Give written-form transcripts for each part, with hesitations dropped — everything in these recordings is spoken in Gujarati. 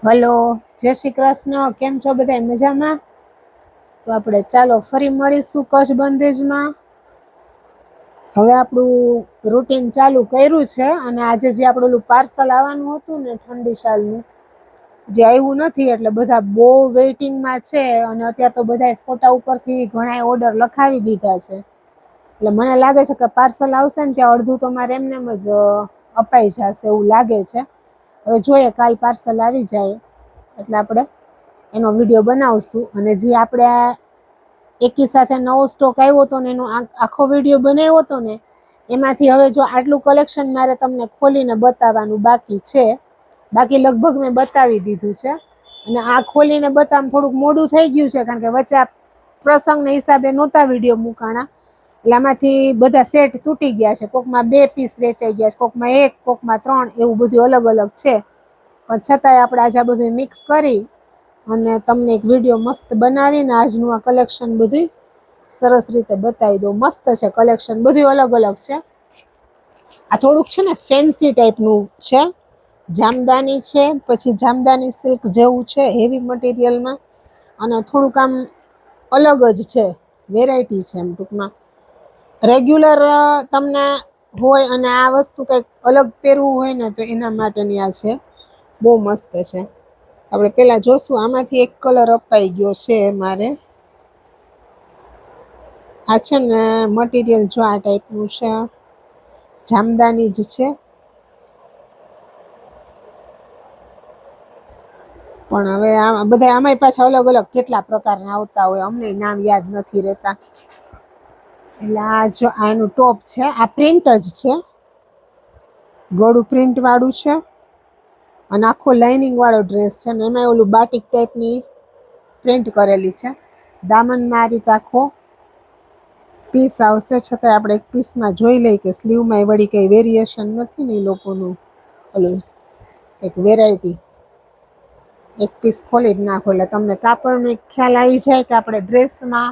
હલો, જય શ્રી કૃષ્ણ. કેમ છો બધા? મજામાં? તો આપણે ચાલો ફરી મળીશું કચ્છ બંધેજમાં. હવે આપણું રૂટીન ચાલુ કર્યું છે અને આજે જે આપણું પાર્સલ આવવાનું હતું ને ઠંડી શાલનું જે આવ્યું નથી, એટલે બધા બહુ વેઇટિંગમાં છે અને અત્યારે તો બધા ફોટા ઉપરથી ઘણા ઓર્ડર લખાવી દીધા છે. એટલે મને લાગે છે કે પાર્સલ આવશે ને ત્યાં અડધું તો મારે એમનેમ જ અપાઈ જશે એવું લાગે છે. હવે જોઈએ કાલ પાર્સલ આવી જાય એટલે આપણે એનો વિડીયો બનાવશું અને જે આપણે એકી સાથે નવો સ્ટોક આવ્યો હતો ને એનો આખો વિડીયો બનાવ્યો હતો ને એમાંથી હવે જો આટલું કલેક્શન મારે તમને ખોલીને બતાવવાનું બાકી છે. બાકી લગભગ મેં બતાવી દીધું છે અને આ ખોલીને બતાવવામાં થોડુંક મોડું થઈ ગયું છે, કારણ કે વચ્ચે આ પ્રસંગના હિસાબે નહોતા વિડીયો મૂકાણા. એટલે આમાંથી બધા સેટ તૂટી ગયા છે. કોકમાં 2 પીસ વેચાઈ ગયા છે, કોકમાં 1, કોકમાં 3, એવું બધું અલગ અલગ છે. પણ છતાંય આપણે આજે આ બધું મિક્સ કરી અને તમને એક વિડીયો મસ્ત બનાવીને આજનું આ કલેક્શન બધું સરસ રીતે બતાવી દઉં. મસ્ત છે કલેક્શન, બધું અલગ અલગ છે. આ થોડુંક છે ને ફેન્સી ટાઈપનું છે. જામદાની છે, પછી જામદાની સિલ્ક જેવું છે હેવી મટીરિયલમાં, અને થોડુંક આમ અલગ જ છે, વેરાયટી છે એમ ટૂંકમાં. રેગ્યુલર તમને હોય અને આ વસ્તુ કંઈક અલગ પહેરવું હોય ને તો એના માટેની આ છે. બહુ મસ્ત છે. આપણે પહેલાં જોશું, આમાંથી એક કલર અપાઈ ગયો છે મારે. આ છે ને મટીરિયલ જો આ ટાઈપનું છે, જામદાની જ છે. પણ હવે આ બધા આમાંય પાછા અલગ અલગ કેટલા પ્રકારના આવતા હોય, અમને નામ યાદ નથી રહેતા. એટલે આ જો આનું ટોપ છે, આ પ્રિન્ટ જ છે, ગળું પ્રિન્ટ વાળું છે અને આખો લાઇનિંગ વાળો ડ્રેસ છે ને એમાં ઓલું બાટિક ટાઈપની પ્રિન્ટ કરેલી છે. દામનમાં આ રીતે આખો પીસ આવશે, છતાં આપણે એક પીસમાં જોઈ લઈએ કે સ્લીવમાં વળી કંઈ વેરિએશન નથી ને એ લોકોનું ઓલું એક વેરાયટી. એક પીસ ખોલી જ નાખો એટલે તમને કાપડનો એક ખ્યાલ આવી જાય કે આપણે ડ્રેસમાં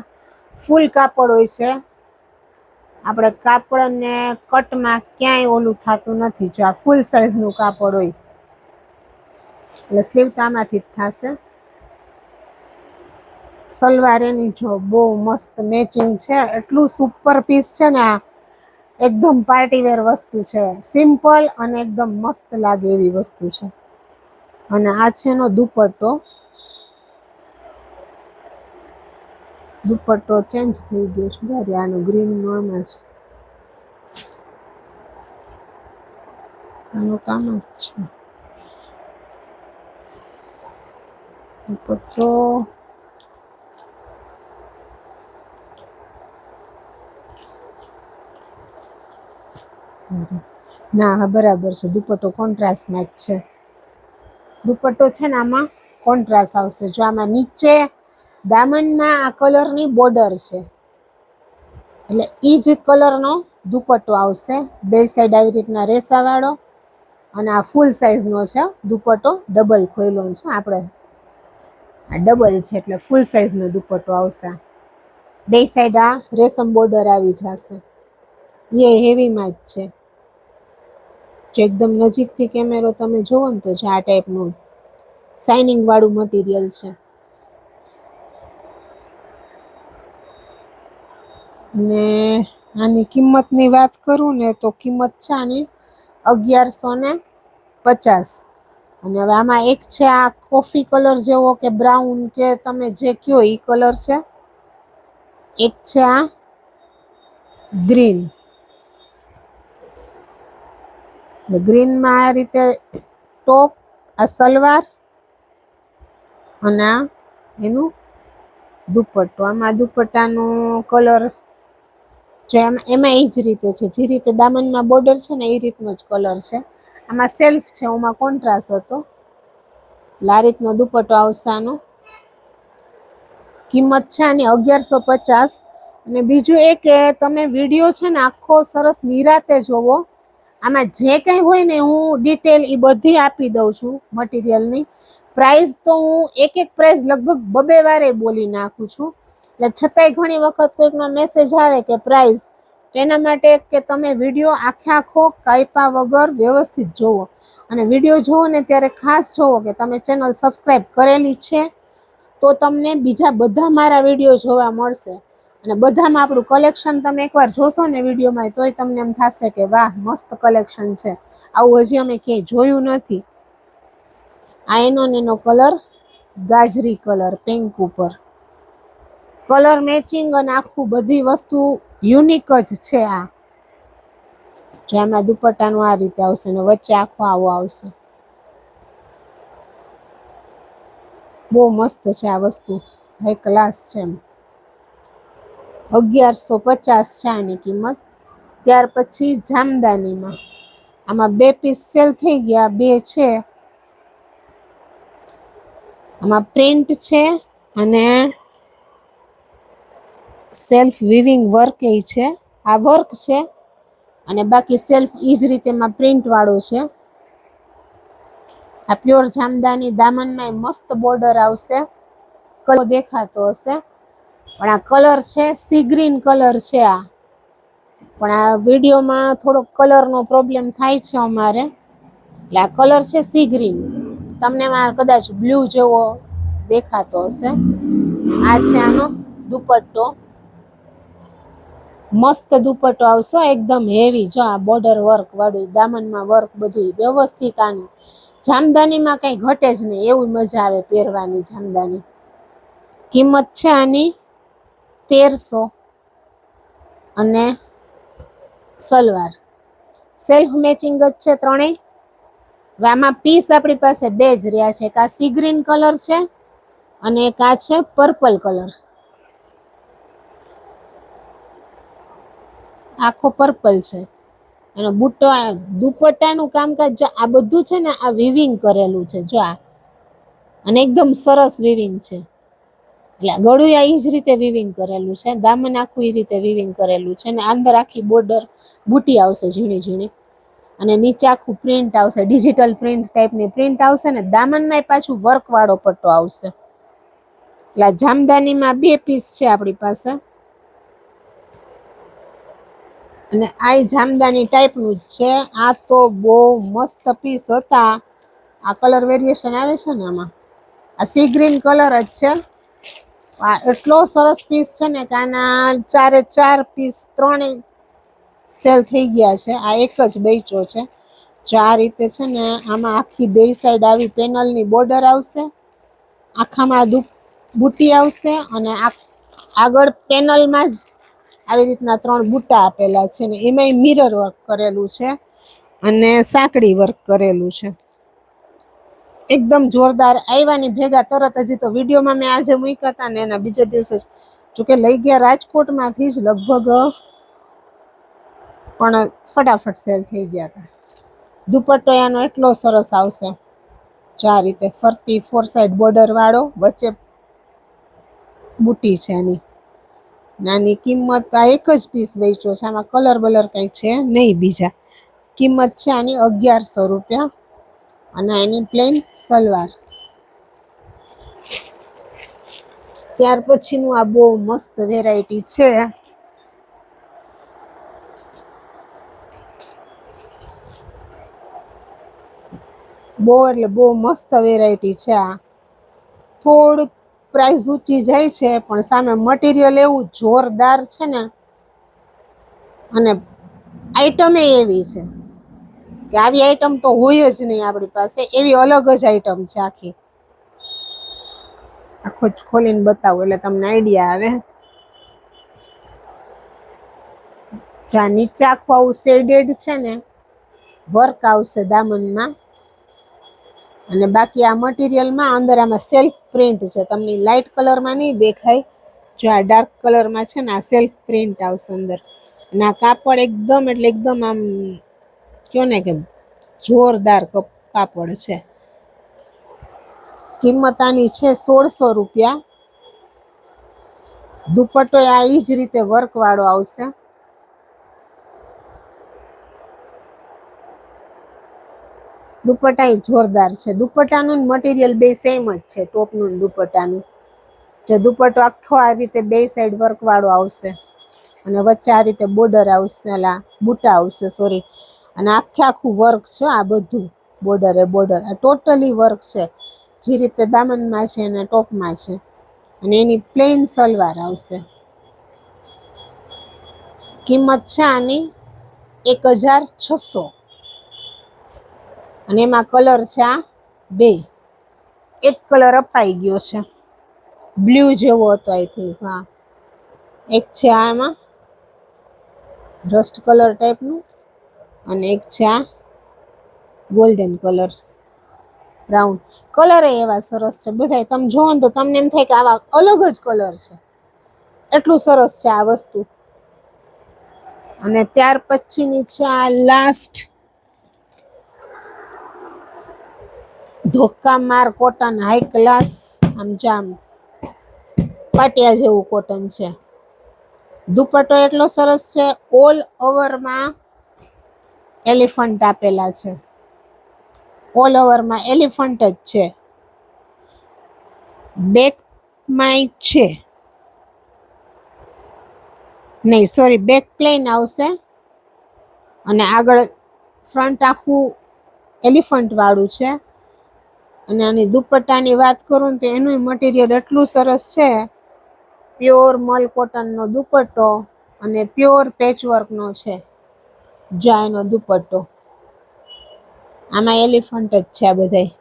ફૂલ કાપડ હોય છે, આપણે કાપડને કટમાં ક્યાંય ઓલું થતું નથી. જો આ ફૂલ સાઇઝનું કાપડ હોય એટલે સ્લીવ તો આમાંથી જ થશે. સલવાર એની જો બહુ મસ્ત મેચિંગ છે, એટલું સુપર પીસ છે ને આ. એકદમ પાર્ટીવેર વસ્તુ છે, સિમ્પલ અને એકદમ મસ્ત લાગે એવી વસ્તુ છે. અને આ છે એનો દુપટ્ટો. દુપટ્ટો ચેન્જ થઈ ગયો છે, બારી આનો ગ્રીનનો આમાં છે, આનું કામ જ છે દુપટ્ટો. ના હા બરાબર છે, દુપટ્ટો કોન્ટ્રાસ્ટમાં જ છે. દુપટ્ટો છે ને આમાં કોન્ટ્રાસ્ટ આવશે. જો આમાં નીચે દામનમાં આ કલરની બોર્ડર છે એટલે એ જ કલરનો દુપટ્ટો આવશે. બે સાઈડ આવી રીતના રેસાવાળો, અને આ ફૂલ સાઇઝનો છે દુપટ્ટો. ડબલ ખોયલો છે, આપણે આ ડબલ છે એટલે ફૂલ સાઇઝનો દુપટ્ટો આવશે. બે સાઈડ આ રેશમ બોર્ડર આવી જશે. એ હેવીમાં જ છે. જો એકદમ નજીકથી કેમેરો તમે જોવો ને તો જો આ ટાઈપનું શાઇનિંગ વાળું મટીરિયલ છે. ને આની કિંમતની વાત કરું ને તો કિંમત છે આની 1150. અને હવે આમાં એક છે આ કોફી કલર જેવો કે બ્રાઉન કે તમે જે કયો એ કલર છે, એક છે આ ગ્રીન. ગ્રીનમાં આ રીતે ટોપ, આ સલવાર અને આ એનું દુપટ્ટો. આમાં દુપટ્ટાનો કલર જો એમાં એ જ રીતે છે, જે રીતે દામનમાં બોર્ડર છે ને એ રીતનો જ કલર છે. આમાં સેલ્ફ છે, ઓમાં કોન્ટ્રાસ્ટ હતો. આ રીતનો દુપટ્ટો આવશે આનો. કિંમત છે આની 1150. અને બીજું એ કે તમે વિડીયો છે ને આખો સરસ નિરાતે જોવો. આમાં જે કંઈ હોય ને હું ડિટેલ એ બધી આપી દઉં છું મટીરિયલની. પ્રાઇસ તો હું એક પ્રાઇસ લગભગ 2 વારે બોલી નાખું છું. એટલે છતાંય ઘણી વખત કોઈકનો મેસેજ આવે કે પ્રાઇસ તેના માટે કે તમે વિડીયો આખો કાપ્યા વગર વ્યવસ્થિત જોવો, અને વિડીયો જોવો ને ત્યારે ખાસ જોવો કે તમે ચેનલ સબસ્ક્રાઈબ કરેલી છે, તો તમને બીજા બધા મારા વિડીયો જોવા મળશે. અને બધામાં આપણું કલેક્શન તમે એકવાર જોશો ને વિડીયોમાં, તોય તમને એમ થશે કે વાહ મસ્ત કલેક્શન છે, આવું હજી અમે ક્યાંય જોયું નથી. આ એનો કલર ગાજરી કલર પિંક ઉપર, કલર મેચિંગ અને આખું બધી વસ્તુ યુનિક જ છે. આ જેમાં દુપટ્ટાનું આ રીતે આવશે ને વચ્ચે આખો આવો આવશે. બહુ મસ્ત છે આ વસ્તુ, હાઈ ક્લાસ છે. 1150 છે આની કિંમત. ત્યાર પછી જામદાનીમાં, આમાં 2 પીસ સેલ થઈ ગયા, 2 છે. આમાં પ્રિન્ટ છે અને સેલ્ફ વિવિંગ વર્ક એ છે. આ વર્ક છે અને બાકી સેલ્ફ ઈ જ રીતે માં પ્રિન્ટ વાળો છે. આ પ્યોર જામદાની, દામનમાં મસ્ત બોર્ડર આવશે. કલર દેખાતો હશે પણ આ કલર છે સી ગ્રીન કલર છે. આ પણ આ વિડીયોમાં થોડોક કલરનો પ્રોબ્લેમ થાય છે અમારે, એટલે આ કલર છે સી ગ્રીન. તમને કદાચ બ્લુ જેવો દેખાતો હશે. આ છે આનો દુપટ્ટો, મસ્ત દુપટ્ટો આવશે એકદમ હેવી. જો આ બોર્ડર વર્ક વાળું, દામનમાં વર્ક બધું વ્યવસ્થિત. આનું જામદાનીમાં કઈ ઘટે જ નહીં, એવું મજા આવે પહેરવાની જામદાની. કિંમત છે આની 1300 અને સલવાર સેલ્ફ મેચિંગ જ છે ત્રણેય. આમાં પીસ આપણી પાસે 2 જ રહ્યા છે, એક આ સી ગ્રીન કલર છે અને એક આ છે પર્પલ કલર. આખો પર્પલ છે. એનો બુટ્ટો, દુપટ્ટાનું કામકાજ જો આ બધું છે ને, આ વિવિંગ કરેલું છે જો આ, અને એકદમ સરસ વિવિંગ છે. એટલે ગળું આ ઈ જ રીતે વિવિંગ કરેલું છે, દામન આખું એ રીતે વિવિંગ કરેલું છે, ને અંદર આખી બોર્ડર બુટી આવશે ઝીણી ઝીણી, અને નીચે આખું પ્રિન્ટ આવશે, ડિજિટલ પ્રિન્ટ ટાઈપની પ્રિન્ટ આવશે ને દામનમાં પાછું વર્ક વાળો પટ્ટો આવશે. એટલે જામદાનીમાં 2 પીસ છે આપણી પાસે, અને આ જામદાની ટાઈપનું જ છે. આ તો બહુ મસ્ત પીસ હતા. આ કલર વેરિએશન આવે છે ને આમાં, આ સી ગ્રીન કલર જ છે. આ એટલો સરસ પીસ છે ને કે આના 4 પીસ 3 સેલ થઈ ગયા છે. આ એક જ બેચો છે. જો આ રીતે છે ને, આમાં આખી 2 સાઈડ આવી પેનલની બોર્ડર આવશે, આખામાં બુટી આવશે, અને આગળ પેનલમાં જ આવી રીતના 3 બુટ્ટા આપેલા છે, ને એમાંય મિરર વર્ક કરેલું છે અને સાંકડી વર્ક કરેલું છે. એકદમ જોરદાર. આવ્યાની ભેગા તરત, હજી તો વિડીયોમાં મેં આજે મૂક્યા હતા ને એના બીજા દિવસે જ, જોકે લઈ ગયા રાજકોટમાંથી જ લગભગ, પણ ફટાફટ સેલ થઈ ગયા હતા. દુપટ્ટો એનો એટલો સરસ આવશે, જો આ રીતે ફરતી 4 સાઈડ બોર્ડર વાળો, વચ્ચે બુટી છે આની. નાની કિંમત, આ એક જ પીસ વેચ્યો છે, આમાં કલર બલર કઈ છે નહીં બીજા. કિંમત છે આની 1100 રૂપિયા, અને એની પ્લેન સલવાર. ત્યાર પછીનું આ બહુ મસ્ત વેરાયટી છે. બહુ એટલે બહુ મસ્ત વેરાયટી છે. આ થોડુંક પ્રાઇસ ઊંચી જાય છે, પણ સામે મટીરિયલ એવું જોરદાર છે ને, અને આઈટમે એવી છે કે આવી આઈટમ તો હોય જ નહીં આપણી પાસે, એવી અલગ જ આઈટમ છે આખી. આખો જ ખોલીને બતાવું એટલે તમને આઈડિયા આવે. જ્યાં નીચે આખું આવું શેડેડ છે ને, વર્ક આવશે દામનમાં, અને બાકી આ મટીરિયલમાં અંદર આમાં સેલ્ફ પ્રિન્ટ છે. તમને લાઇટ કલરમાં નહીં દેખાય, જો આ ડાર્ક કલરમાં છે ને, આ સેલ્ફ પ્રિન્ટ આવશે અંદર. અને આ કાપડ એકદમ એટલે એકદમ આમ કયો ને કે જોરદાર કાપડ છે. કિંમત આની છે 1600 રૂપિયા. દુપટ્ટો આ ઈ જ રીતે વર્ક વાળો આવશે. દુપટ્ટા જોરદાર છે. દુપટ્ટાનું મટીરિયલ બે સેમ જ છે, ટોપનું દુપટ્ટાનું. જો દુપટ્ટો આખો આ રીતે 2 સાઈડ વર્ક વાળો આવશે, અને વચ્ચે આ રીતે બોર્ડર આવશે, બુટા આવશે સોરી, અને આખું વર્ક છે આ બધું, બોર્ડર આ ટોટલી વર્ક છે, જે રીતે દામનમાં છે અને ટોપમાં છે. અને એની પ્લેન સલવાર આવશે. કિંમત છે આની 1600. અને એમાં કલર છે આ 2. એક કલર અપાઈ ગયો છે, બ્લુ જેવો હતો આઈ થિંક. હા, એક છે આમાં રસ્ટ કલર ટાઈપનું, અને એક છે આ ગોલ્ડન કલર, બ્રાઉન કલર. એવા સરસ છે બધા, તમે જોવો ને તો તમને એમ થાય કે આવા અલગ જ કલર છે, એટલું સરસ છે આ વસ્તુ. અને ત્યાર પછીની છે આ લાસ્ટ ધોકા માર કોટન, હાઈ ક્લાસ, આમ જામ પાટિયા જેવું કોટન છે. દુપટ્ટો એટલો સરસ છે, ઓલ ઓવરમાં એલિફન્ટ આપેલા છે, ઓલ ઓવરમાં એલિફન્ટ જ છે. બેકમાં છે નહીં, સોરી, બેક પ્લેન આવશે અને આગળ ફ્રન્ટ આખું એલિફન્ટ વાળું છે. અને આની દુપટ્ટાની વાત કરું ને તો એનું મટીરિયલ એટલું સરસ છે, પ્યોર મલ કોટનનો દુપટ્ટો અને પ્યોર પેચવર્કનો છે. જા એનો દુપટ્ટો, આમાં એલિફન્ટ જ છે આ બધાય.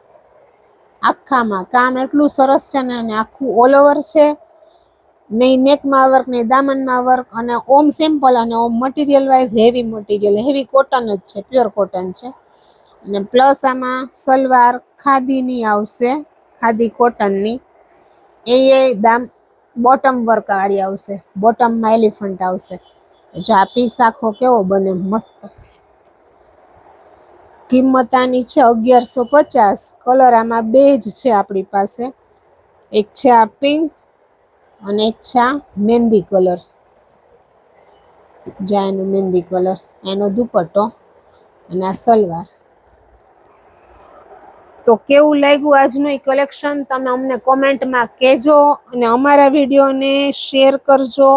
આખામાં કામ એટલું સરસ છે ને, અને આખું ઓલ ઓવર છે, નહીં નેકમાં વર્ક, નહીં દામનમાં વર્ક, અને ઓમ સિમ્પલ, અને ઓમ material wise heavy material, heavy cotton જ છે, પ્યોર કોટન છે. અને પ્લસ આમાં સલવાર ખાદીની આવશે, ખાદી કોટનની. એ બોટમ વર્ક વાળી આવશે, બોટમમાં એલિફન્ટ આવશે. જો આ પીસ આખો કેવો બને મસ્ત. કિંમત આની છે 1150. કલર આમાં 2 જ છે આપણી પાસે, એક છે આ પિંક અને એક છે આ મહેંદી કલર. જ્યાં એનો મહેંદી કલર, એનો દુપટ્ટો અને આ સલવાર. તો કેવું લાગ્યું આજનું એ કલેક્શન, તમે અમને કોમેન્ટમાં કહેજો, અને અમારા વિડીયોને શેર કરજો.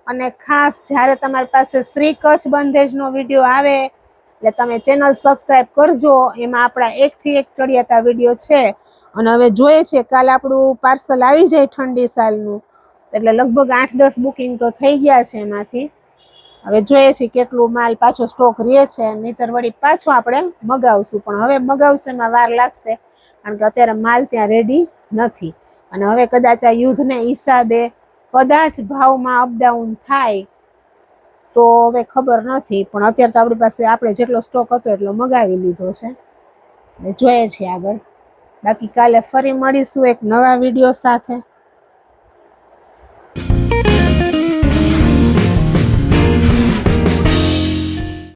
અને ખાસ જ્યારે તમારી પાસે શ્રી કચ્છ બંધેજનો વિડીયો આવે એટલે તમે ચેનલ સબસ્ક્રાઈબ કરજો. એમાં આપણા 1 થી 1 ચડિયાતા વિડીયો છે. અને હવે જોઈએ છે કાલે આપણું પાર્સલ આવી જાય ઠંડી સાલનું, એટલે લગભગ 8-10 બુકિંગ તો થઈ ગયા છે એમાંથી. હવે જોઈએ છીએ કેટલું માલ પાછો સ્ટોક રહે છે, નહીતર વળી પાછો આપણે મગાવશું. પણ હવે મગાવશું એમાં વાર લાગશે, કારણ કે અત્યારે માલ ત્યાં રેડી નથી. અને હવે કદાચ આ યુદ્ધને હિસાબે કદાચ ભાવમાં અપડાઉન થાય તો હવે ખબર નથી. પણ અત્યારે તો આપણી પાસે આપણે જેટલો સ્ટોક હતો એટલો મગાવી લીધો છે, એટલે જોઈએ છીએ આગળ. બાકી કાલે ફરી મળીશું એક નવા વિડીયો સાથે.